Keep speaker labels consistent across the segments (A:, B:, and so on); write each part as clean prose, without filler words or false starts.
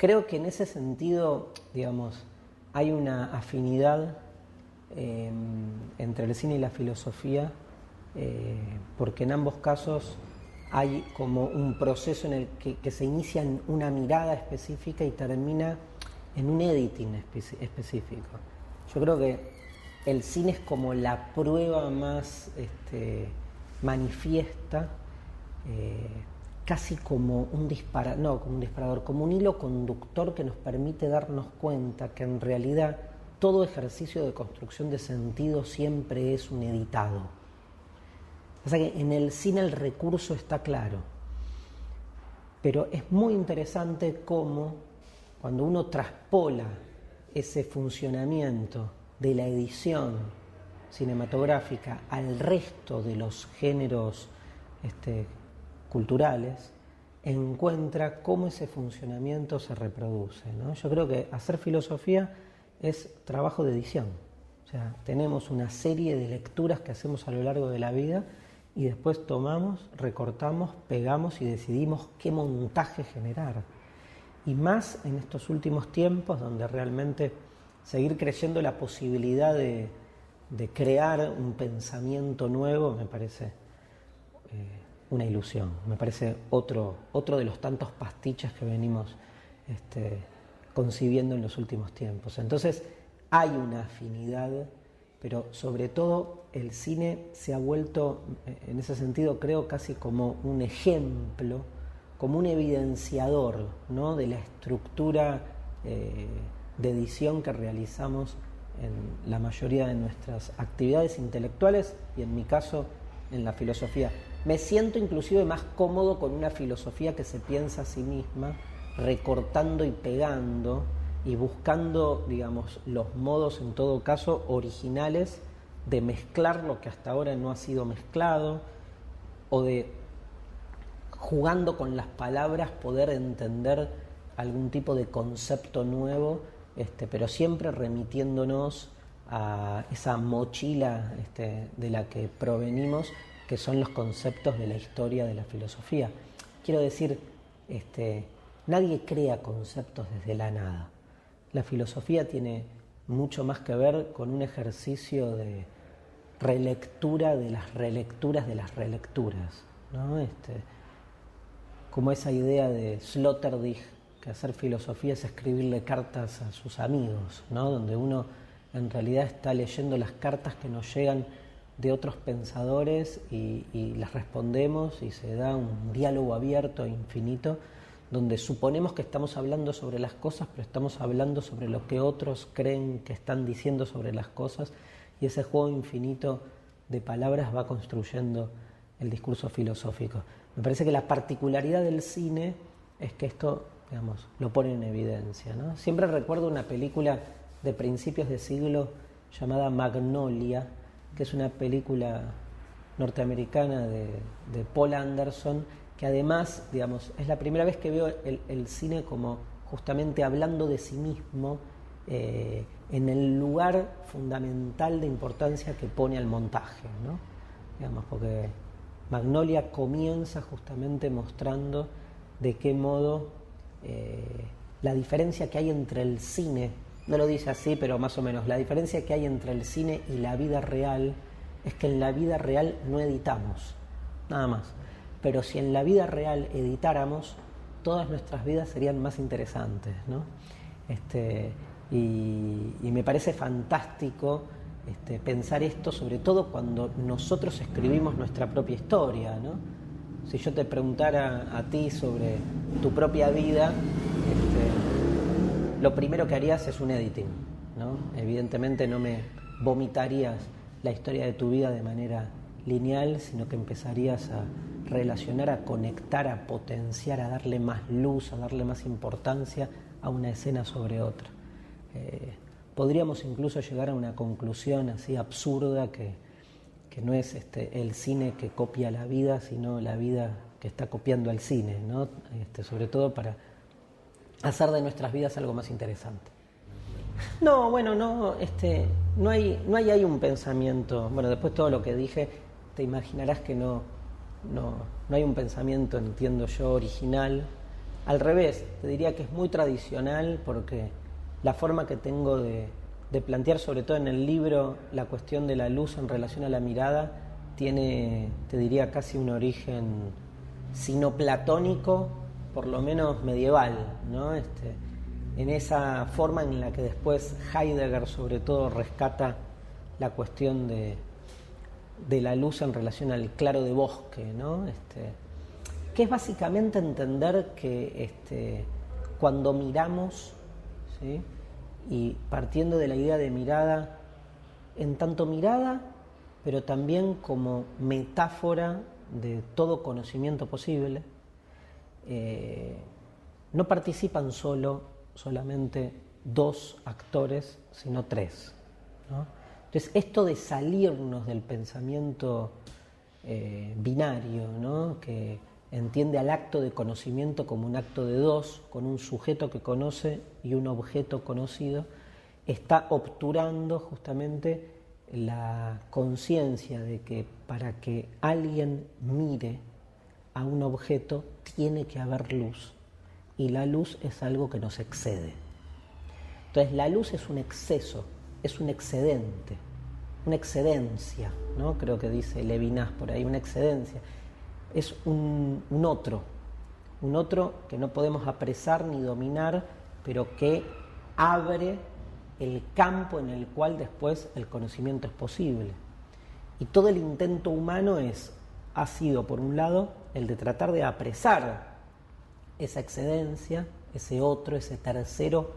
A: creo que en ese sentido, digamos, hay una afinidad entre el cine y la filosofía, porque en ambos casos hay como un proceso en el que se inicia en una mirada específica y termina en un editing específico. Yo creo que el cine es como la prueba más manifiesta, casi como un disparador, no como un disparador, como un hilo conductor que nos permite darnos cuenta que en realidad todo ejercicio de construcción de sentido siempre es un editado. O sea que en el cine el recurso está claro, pero es muy interesante cómo cuando uno traspola ese funcionamiento de la edición cinematográfica al resto de los géneros culturales, encuentra cómo ese funcionamiento se reproduce, ¿no? Yo creo que hacer filosofía es trabajo de edición. O sea, tenemos una serie de lecturas que hacemos a lo largo de la vida y después tomamos, recortamos, pegamos y decidimos qué montaje generar. Y más en estos últimos tiempos donde realmente seguir creyendo la posibilidad de crear un pensamiento nuevo me parece una ilusión, me parece otro de los tantos pastiches que venimos concibiendo en los últimos tiempos. Entonces hay una afinidad, pero sobre todo el cine se ha vuelto, en ese sentido creo, casi como un ejemplo, como un evidenciador, ¿no?, de la estructura de edición que realizamos en la mayoría de nuestras actividades intelectuales y en mi caso en la filosofía. Me siento inclusive más cómodo con una filosofía que se piensa a sí misma, recortando y pegando y buscando, digamos, los modos en todo caso originales de mezclar lo que hasta ahora no ha sido mezclado, o de, jugando con las palabras, poder entender algún tipo de concepto nuevo, pero siempre remitiéndonos a esa mochila de la que provenimos, que son los conceptos de la historia de la filosofía. Quiero decir, nadie crea conceptos desde la nada. La filosofía tiene mucho más que ver con un ejercicio de relectura de las relecturas de las relecturas, ¿no? Como esa idea de Sloterdijk, que hacer filosofía es escribirle cartas a sus amigos, ¿no?, donde uno en realidad está leyendo las cartas que nos llegan de otros pensadores y las respondemos y se da un diálogo abierto e infinito donde suponemos que estamos hablando sobre las cosas, pero estamos hablando sobre lo que otros creen que están diciendo sobre las cosas, y ese juego infinito de palabras va construyendo el discurso filosófico. Me parece que la particularidad del cine es que esto, digamos, lo pone en evidencia, ¿no? Siempre recuerdo una película de principios de siglo llamada Magnolia, que es una película norteamericana de Paul Anderson, que además, digamos, es la primera vez que veo el cine como justamente hablando de sí mismo en el lugar fundamental de importancia que pone al montaje, ¿no? Digamos, porque Magnolia comienza justamente mostrando de qué modo la diferencia que hay entre el cine, no lo dice así, pero más o menos, la diferencia que hay entre el cine y la vida real es que en la vida real no editamos, nada más. Pero si en la vida real editáramos, todas nuestras vidas serían más interesantes, ¿no? Y me parece fantástico pensar esto, sobre todo cuando nosotros escribimos nuestra propia historia, ¿no? Si yo te preguntara a ti sobre tu propia vida, lo primero que harías es un editing, ¿no? Evidentemente no me vomitarías la historia de tu vida de manera lineal, sino que empezarías a relacionar, a conectar, a potenciar, a darle más luz, a darle más importancia a una escena sobre otra. Podríamos incluso llegar a una conclusión así absurda que no es el cine que copia la vida, sino la vida que está copiando al cine, ¿no? Sobre todo para hacer de nuestras vidas algo más interesante. No, bueno, no hay un pensamiento. Bueno, después todo lo que dije, te imaginarás que no hay un pensamiento, entiendo yo, original. Al revés, te diría que es muy tradicional porque la forma que tengo de plantear, sobre todo en el libro, la cuestión de la luz en relación a la mirada, tiene, te diría, casi un origen sino platónico, por lo menos medieval, ¿no? En esa forma en la que después Heidegger sobre todo rescata la cuestión de la luz en relación al claro de bosque, ¿no? Que es básicamente entender que cuando miramos, ¿sí? Y partiendo de la idea de mirada, en tanto mirada, pero también como metáfora de todo conocimiento posible, no participan solamente dos actores, sino tres, ¿no? Entonces, esto de salirnos del pensamiento binario, ¿no? Que entiende al acto de conocimiento como un acto de dos, con un sujeto que conoce y un objeto conocido, está obturando justamente la conciencia de que para que alguien mire a un objeto tiene que haber luz, y la luz es algo que nos excede. Entonces la luz es un exceso, es un excedente, una excedencia, ¿no? Creo que dice Levinas por ahí, una excedencia. Es un otro que no podemos apresar ni dominar, pero que abre el campo en el cual después el conocimiento es posible. Y todo el intento humano ha sido, por un lado, el de tratar de apresar esa excedencia, ese otro, ese tercero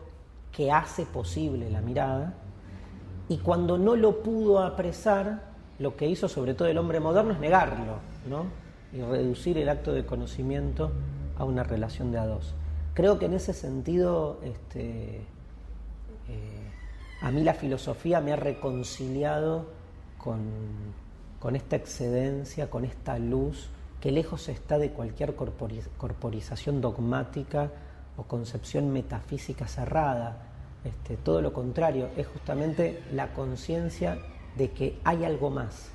A: que hace posible la mirada, y cuando no lo pudo apresar, lo que hizo sobre todo el hombre moderno es negarlo, ¿no? Y reducir el acto de conocimiento a una relación de a dos. Creo que en ese sentido a mí la filosofía me ha reconciliado con esta excedencia, con esta luz, que lejos está de cualquier corporización dogmática o concepción metafísica cerrada. Todo lo contrario, es justamente la conciencia de que hay algo más,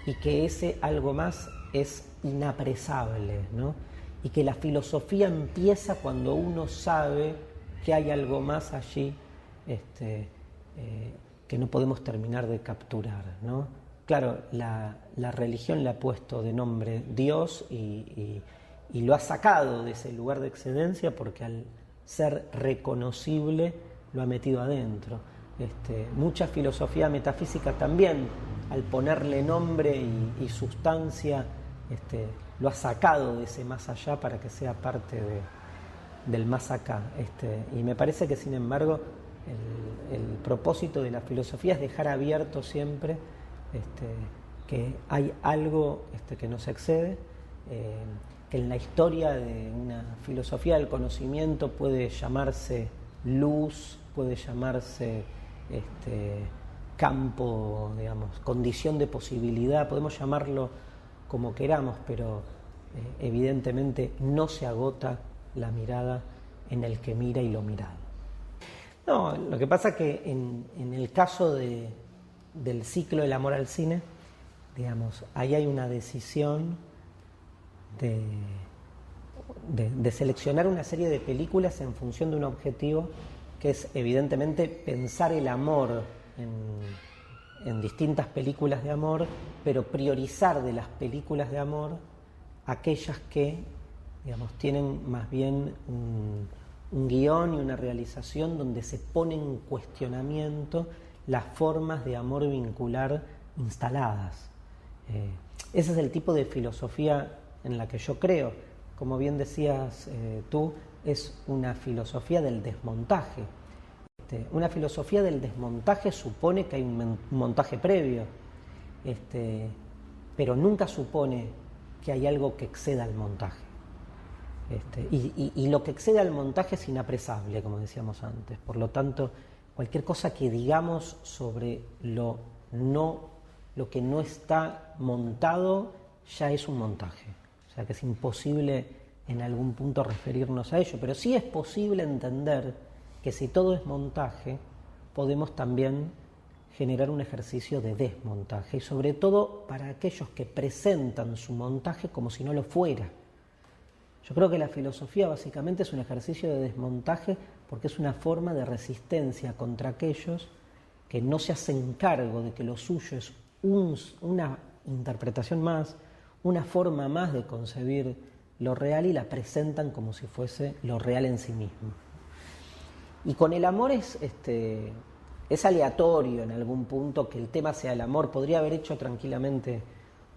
A: y que ese algo más es inapresable, ¿no? Y que la filosofía empieza cuando uno sabe que hay algo más allí que no podemos terminar de capturar, ¿no? Claro, la religión le ha puesto de nombre Dios y lo ha sacado de ese lugar de excedencia, porque al ser reconocible lo ha metido adentro. Mucha filosofía metafísica también, al ponerle nombre y sustancia, lo ha sacado de ese más allá para que sea parte del más acá. Y me parece que, sin embargo, el propósito de la filosofía es dejar abierto siempre que hay algo que nos excede, que en la historia de una filosofía del conocimiento puede llamarse luz, puede llamarse campo, digamos, condición de posibilidad, podemos llamarlo como queramos, pero evidentemente no se agota la mirada en el que mira y lo mirado. No, lo que pasa es que en el caso del ciclo del amor al cine, digamos, ahí hay una decisión de seleccionar una serie de películas en función de un objetivo, que es evidentemente pensar el amor en distintas películas de amor, pero priorizar de las películas de amor aquellas que, digamos, tienen más bien un guión y una realización donde se pone en cuestionamiento las formas de amor vincular instaladas. Ese es el tipo de filosofía en la que yo creo. Como bien decías tú, es una filosofía del desmontaje. Una filosofía del desmontaje supone que hay un montaje previo, pero nunca supone que hay algo que exceda al montaje. Y lo que excede al montaje es inapresable, como decíamos antes. Por lo tanto, cualquier cosa que digamos sobre lo que no está montado ya es un montaje. O sea que es imposible en algún punto referirnos a ello, pero sí es posible entender que si todo es montaje, podemos también generar un ejercicio de desmontaje, y sobre todo para aquellos que presentan su montaje como si no lo fuera. Yo creo que la filosofía básicamente es un ejercicio de desmontaje porque es una forma de resistencia contra aquellos que no se hacen cargo de que lo suyo es una interpretación más, una forma más de concebir lo real y la presentan como si fuese lo real en sí mismo. Y con el amor es aleatorio en algún punto que el tema sea el amor. Podría haber hecho tranquilamente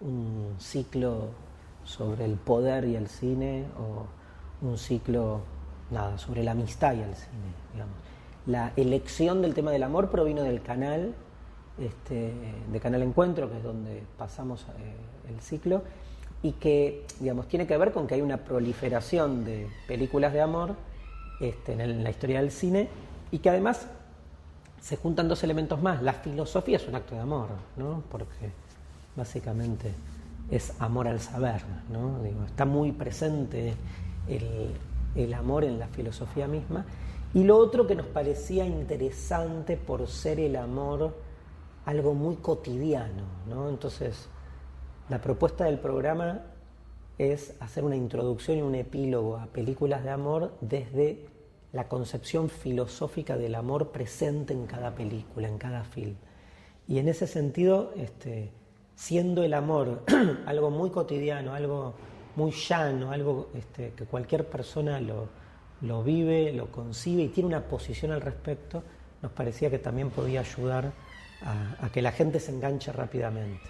A: un ciclo sobre el poder y el cine, o un ciclo sobre la amistad y el cine, digamos. La elección del tema del amor provino del canal, de Canal Encuentro, que es donde pasamos el ciclo, y que, digamos, tiene que ver con que hay una proliferación de películas de amor en la historia del cine, y que además se juntan dos elementos más. La filosofía es un acto de amor, ¿no? Porque básicamente es amor al saber, ¿no? Digo, está muy presente el amor en la filosofía misma. Y lo otro que nos parecía interesante por ser el amor algo muy cotidiano, ¿no? Entonces, la propuesta del programa es hacer una introducción y un epílogo a películas de amor desde la concepción filosófica del amor presente en cada película, en cada film. Y en ese sentido, siendo el amor algo muy cotidiano, algo muy llano, algo que cualquier persona lo vive, lo concibe y tiene una posición al respecto, nos parecía que también podía ayudar a que la gente se enganche rápidamente.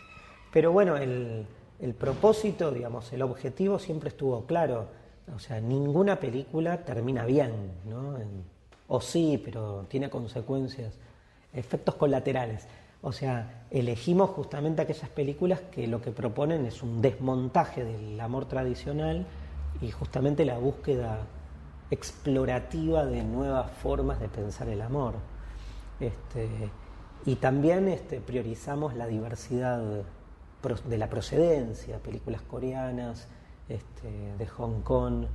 A: Pero bueno, el propósito, digamos, el objetivo siempre estuvo claro. O sea, ninguna película termina bien, ¿no? O sí, pero tiene consecuencias, efectos colaterales. O sea, elegimos justamente aquellas películas que lo que proponen es un desmontaje del amor tradicional y justamente la búsqueda explorativa de nuevas formas de pensar el amor. Y también priorizamos la diversidad de la procedencia, películas coreanas, de Hong Kong,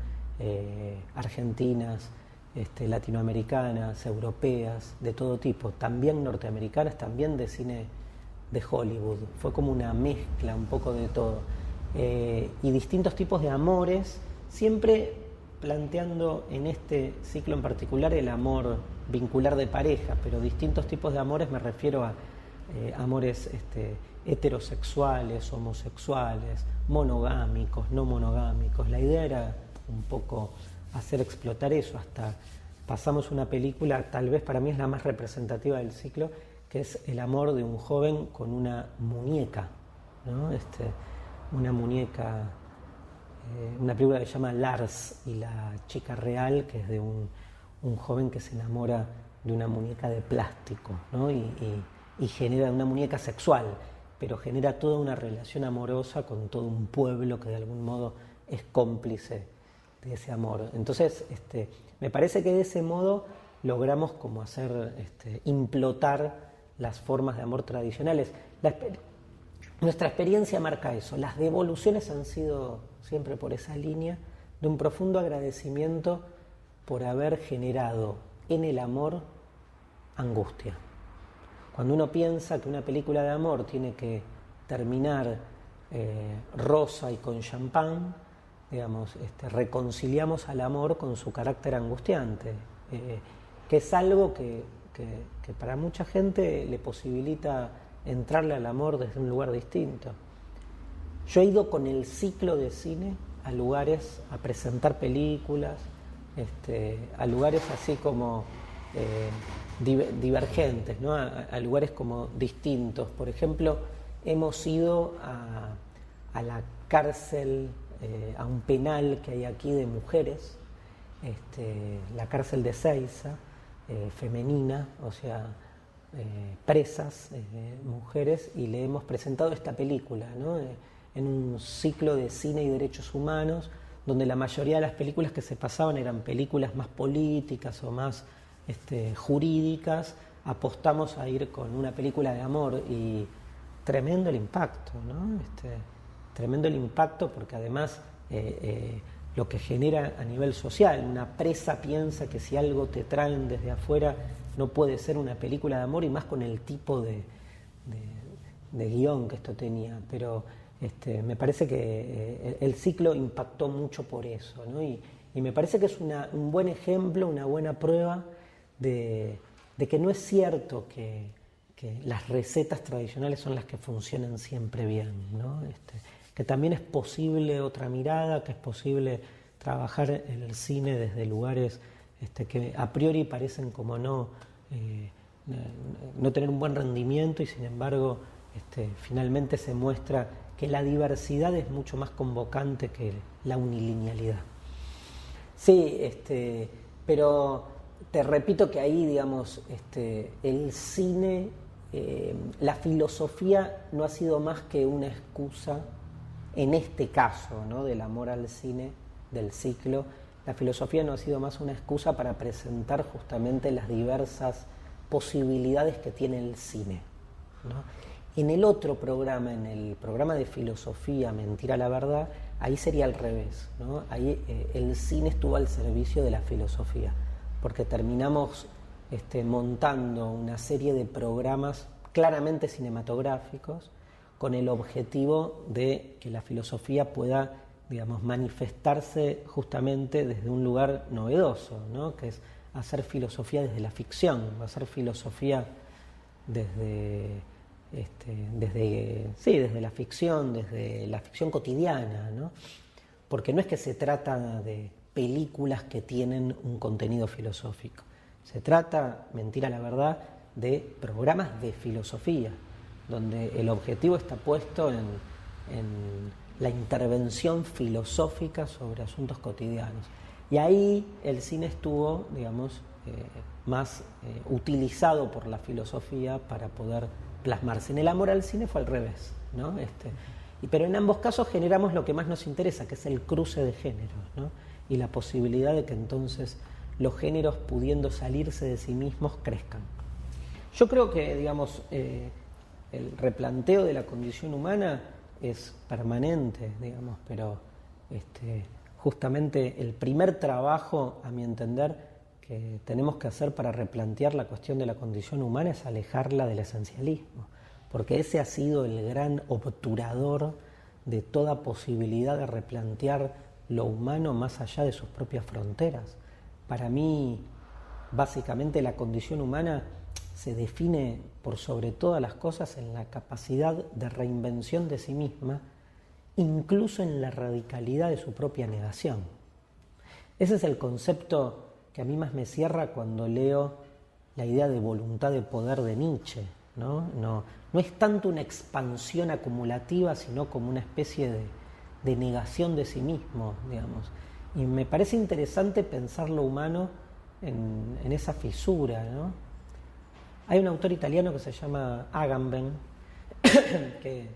A: argentinas, latinoamericanas, europeas, de todo tipo, también norteamericanas, también de cine de Hollywood. Fue como una mezcla un poco de todo. Y distintos tipos de amores, siempre planteando en este ciclo en particular el amor vincular de pareja, pero distintos tipos de amores, me refiero a amores heterosexuales, homosexuales, monogámicos, no monogámicos. La idea era un poco hacer explotar eso. Hasta pasamos una película, tal vez para mí es la más representativa del ciclo, que es el amor de un joven con una muñeca, ¿no? Una muñeca, una película que se llama Lars y la chica real, que es de un joven que se enamora de una muñeca de plástico, ¿no? Y genera una muñeca sexual, pero genera toda una relación amorosa con todo un pueblo que de algún modo es cómplice de ese amor. Entonces, me parece que de ese modo logramos como hacer implotar las formas de amor tradicionales. Nuestra experiencia marca eso. Las devoluciones han sido siempre por esa línea de un profundo agradecimiento por haber generado en el amor angustia. Cuando uno piensa que una película de amor tiene que terminar rosa y con champán, digamos, reconciliamos al amor con su carácter angustiante, que es algo que para mucha gente le posibilita entrarle al amor desde un lugar distinto. Yo he ido con el ciclo de cine a lugares a presentar películas, a lugares así como divergentes, ¿no? A lugares como distintos. Por ejemplo, hemos ido a la cárcel, a un penal que hay aquí de mujeres, la cárcel de Ezeiza, femenina, o sea, presas, mujeres, y le hemos presentado esta película, ¿no? En un ciclo de cine y derechos humanos, donde la mayoría de las películas que se pasaban eran películas más políticas o más jurídicas. Apostamos a ir con una película de amor y tremendo el impacto, ¿no? Tremendo el impacto porque además lo que genera a nivel social, una presa piensa que si algo te traen desde afuera no puede ser una película de amor, y más con el tipo de guión que esto tenía, pero Me parece que el ciclo impactó mucho por eso, ¿no? Y me parece que es un buen ejemplo, una buena prueba de que no es cierto que las recetas tradicionales son las que funcionan siempre bien, ¿no? Que también es posible otra mirada, que es posible trabajar en el cine desde lugares que a priori parecen como no tener un buen rendimiento y sin embargo finalmente se muestra que la diversidad es mucho más convocante que la unilinealidad. Sí, pero te repito que ahí, digamos, el cine, la filosofía no ha sido más que una excusa, en este caso, ¿no?, del amor al cine, del ciclo. La filosofía no ha sido más una excusa para presentar justamente las diversas posibilidades que tiene el cine, ¿no? En el otro programa, en el programa de filosofía, Mentira la Verdad, ahí sería al revés, ¿no? Ahí el cine estuvo al servicio de la filosofía, porque terminamos montando una serie de programas claramente cinematográficos con el objetivo de que la filosofía pueda, digamos, manifestarse justamente desde un lugar novedoso, ¿no?, que es hacer filosofía desde la ficción, hacer filosofía desde la ficción cotidiana, ¿no? Porque no es que se trata de películas que tienen un contenido filosófico, se trata, Mentira la Verdad, de programas de filosofía, donde el objetivo está puesto en la intervención filosófica sobre asuntos cotidianos. Y ahí el cine estuvo, digamos, más utilizado por la filosofía para poder plasmarse. En el amor al cine fue al revés, ¿no? Pero en ambos casos generamos lo que más nos interesa, que es el cruce de géneros, ¿no? Y la posibilidad de que entonces los géneros, pudiendo salirse de sí mismos, crezcan. Yo creo que, digamos, el replanteo de la condición humana es permanente, digamos, pero justamente el primer trabajo, a mi entender, que tenemos que hacer para replantear la cuestión de la condición humana es alejarla del esencialismo, porque ese ha sido el gran obturador de toda posibilidad de replantear lo humano más allá de sus propias fronteras. Para mí, básicamente, la condición humana se define por sobre todas las cosas en la capacidad de reinvención de sí misma, incluso en la radicalidad de su propia negación. Ese es el concepto que a mí más me cierra cuando leo la idea de voluntad de poder de Nietzsche, ¿no? No es tanto una expansión acumulativa, sino como una especie de negación de sí mismo, digamos. Y me parece interesante pensar lo humano en esa fisura, ¿no? Hay un autor italiano que se llama Agamben, que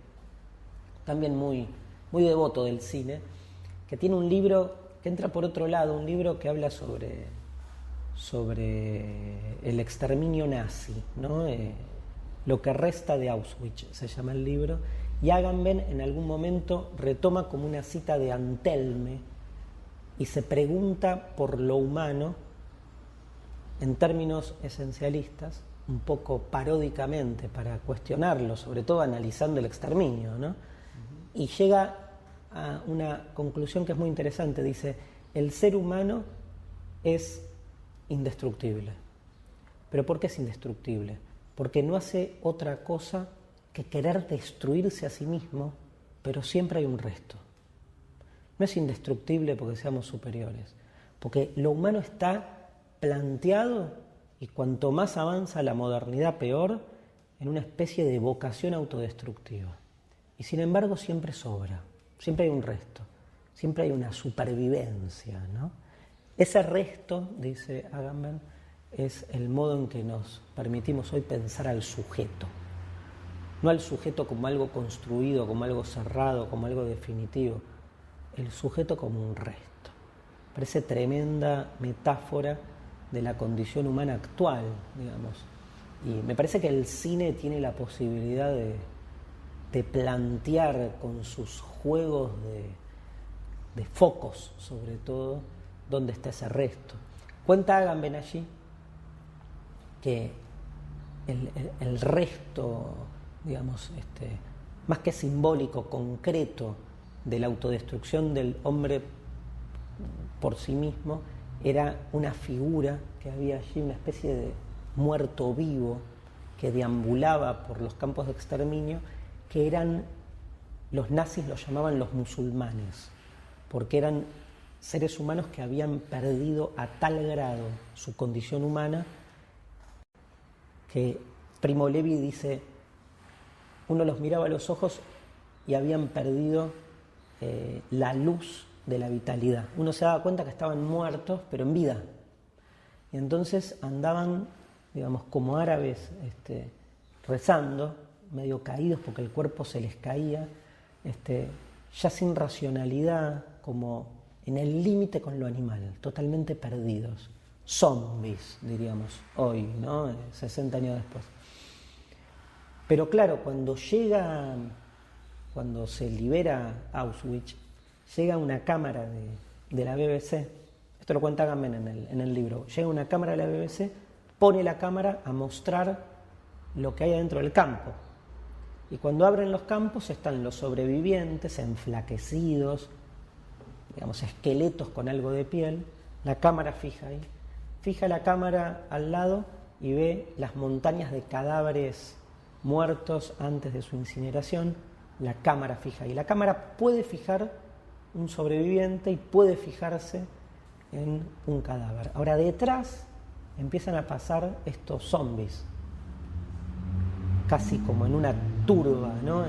A: también muy devoto del cine, que tiene un libro que entra por otro lado, un libro que habla sobre el exterminio nazi, ¿no? Lo que resta de Auschwitz se llama el libro, y Agamben en algún momento retoma como una cita de Antelme y se pregunta por lo humano en términos esencialistas, un poco paródicamente para cuestionarlo, sobre todo analizando el exterminio, ¿no? Y llega a una conclusión que es muy interesante, dice: el ser humano es indestructible. ¿Pero por qué es indestructible? Porque no hace otra cosa que querer destruirse a sí mismo, pero siempre hay un resto. No es indestructible porque seamos superiores, porque lo humano está planteado, y cuanto más avanza la modernidad peor, en una especie de vocación autodestructiva. Y sin embargo siempre sobra, siempre hay un resto, siempre hay una supervivencia, ¿no? Ese resto, dice Agamben, es el modo en que nos permitimos hoy pensar al sujeto. No al sujeto como algo construido, como algo cerrado, como algo definitivo. El sujeto como un resto. Parece tremenda metáfora de la condición humana actual, digamos. Y me parece que el cine tiene la posibilidad de plantear con sus juegos de focos, sobre todo, dónde está ese resto. Cuenta Agamben allí que el resto, digamos, más que simbólico, concreto, de la autodestrucción del hombre por sí mismo, era una figura que había allí, una especie de muerto vivo que deambulaba por los campos de exterminio, que eran, los nazis los llamaban los musulmanes, porque eran seres humanos que habían perdido a tal grado su condición humana que Primo Levi dice, uno los miraba a los ojos y habían perdido la luz de la vitalidad. Uno se daba cuenta que estaban muertos, pero en vida. Y entonces andaban, digamos, como árabes, rezando, medio caídos porque el cuerpo se les caía, ya sin racionalidad, como en el límite con lo animal, totalmente perdidos. Zombies, diríamos, hoy, ¿no? 60 años después. Pero claro, cuando se libera Auschwitz, llega una cámara de la BBC, esto lo cuenta Agamben en el libro, llega una cámara de la BBC, pone la cámara a mostrar lo que hay adentro del campo. Y cuando abren los campos están los sobrevivientes, enflaquecidos, digamos, esqueletos con algo de piel, la cámara fija ahí. Fija la cámara al lado y ve las montañas de cadáveres muertos antes de su incineración, la cámara fija ahí. La cámara puede fijar un sobreviviente y puede fijarse en un cadáver. Ahora detrás empiezan a pasar estos zombies, casi como en una turba, ¿no?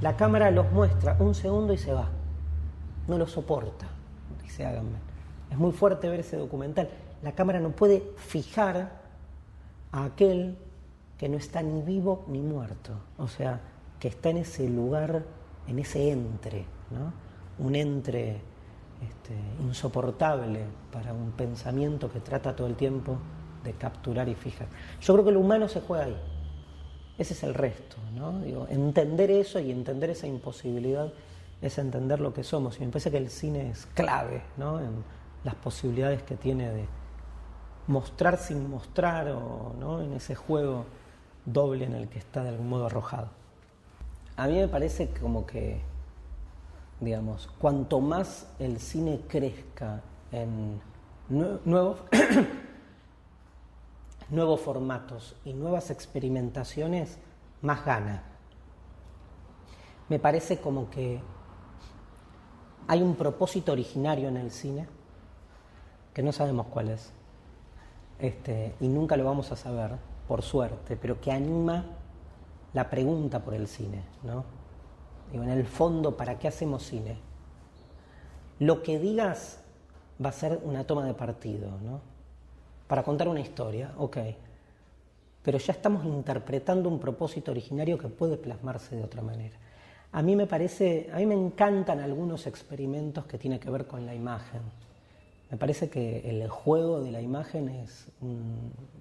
A: La cámara los muestra un segundo y se va. No lo soporta, dice Agamben. Es muy fuerte ver ese documental. La cámara no puede fijar a aquel que no está ni vivo ni muerto. O sea, que está en ese lugar, en ese entre, ¿no? Un entre insoportable para un pensamiento que trata todo el tiempo de capturar y fijar. Yo creo que lo humano se juega ahí. Ese es el resto, ¿no? Digo, entender eso y entender esa imposibilidad es entender lo que somos. Y me parece que el cine es clave, ¿no? En las posibilidades que tiene de mostrar sin mostrar, o, ¿no? En ese juego doble en el que está de algún modo arrojado. A mí me parece como que, digamos, cuanto más el cine crezca en nuevos formatos y nuevas experimentaciones, más gana. Me parece como que hay un propósito originario en el cine que no sabemos cuál es, y nunca lo vamos a saber, por suerte, pero que anima la pregunta por el cine, ¿no? Digo, en el fondo, ¿para qué hacemos cine? Lo que digas va a ser una toma de partido, ¿no? Para contar una historia, ok, pero ya estamos interpretando un propósito originario que puede plasmarse de otra manera. A mí me encantan algunos experimentos que tienen que ver con la imagen. Me parece que el juego de la imagen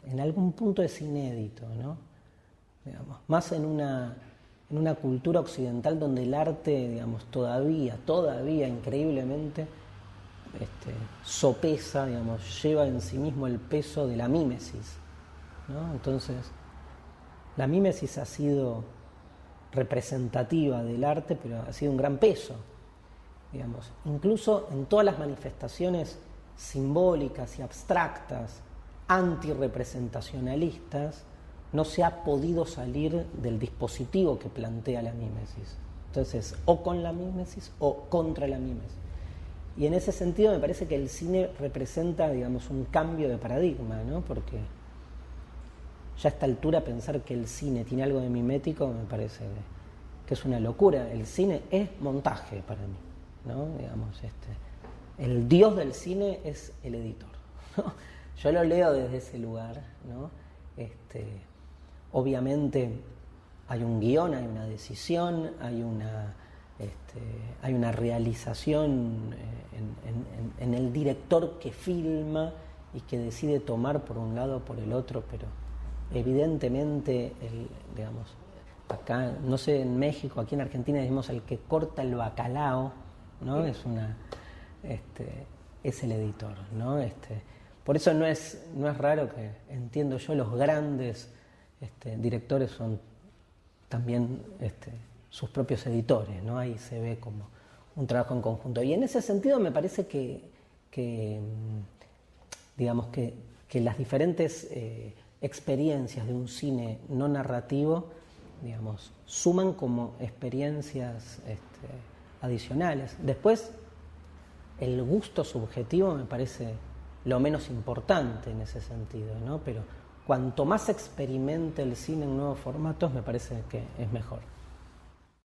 A: en algún punto es inédito, ¿no? Digamos, más en una cultura occidental donde el arte, digamos, todavía increíblemente sopesa, digamos, lleva en sí mismo el peso de la mímesis, ¿no? Entonces, la mímesis ha sido representativa del arte, pero ha sido un gran peso, digamos. Incluso en todas las manifestaciones simbólicas y abstractas, antirrepresentacionalistas, no se ha podido salir del dispositivo que plantea la mímesis. Entonces, o con la mímesis o contra la mímesis. Y en ese sentido me parece que el cine representa, digamos, un cambio de paradigma, ¿no? Porque ya a esta altura pensar que el cine tiene algo de mimético me parece que es una locura. El cine es montaje para mí, ¿no? Digamos, el dios del cine es el editor, ¿no? Yo lo leo desde ese lugar, ¿no? Obviamente hay un guión, hay una decisión, hay una realización en el director que filma y que decide tomar por un lado o por el otro, pero evidentemente, digamos, acá, no sé, en México, aquí en Argentina decimos el que corta el bacalao, ¿no? Es el editor, ¿no? Por eso no es raro que, entiendo yo, los grandes directores son también sus propios editores, ¿no? Ahí se ve como un trabajo en conjunto. Y en ese sentido me parece digamos que las diferentes experiencias de un cine no narrativo, digamos, suman como experiencias adicionales. Después, el gusto subjetivo me parece lo menos importante en ese sentido, ¿no? Pero cuanto más experimente el cine en nuevos formatos, me parece que es mejor.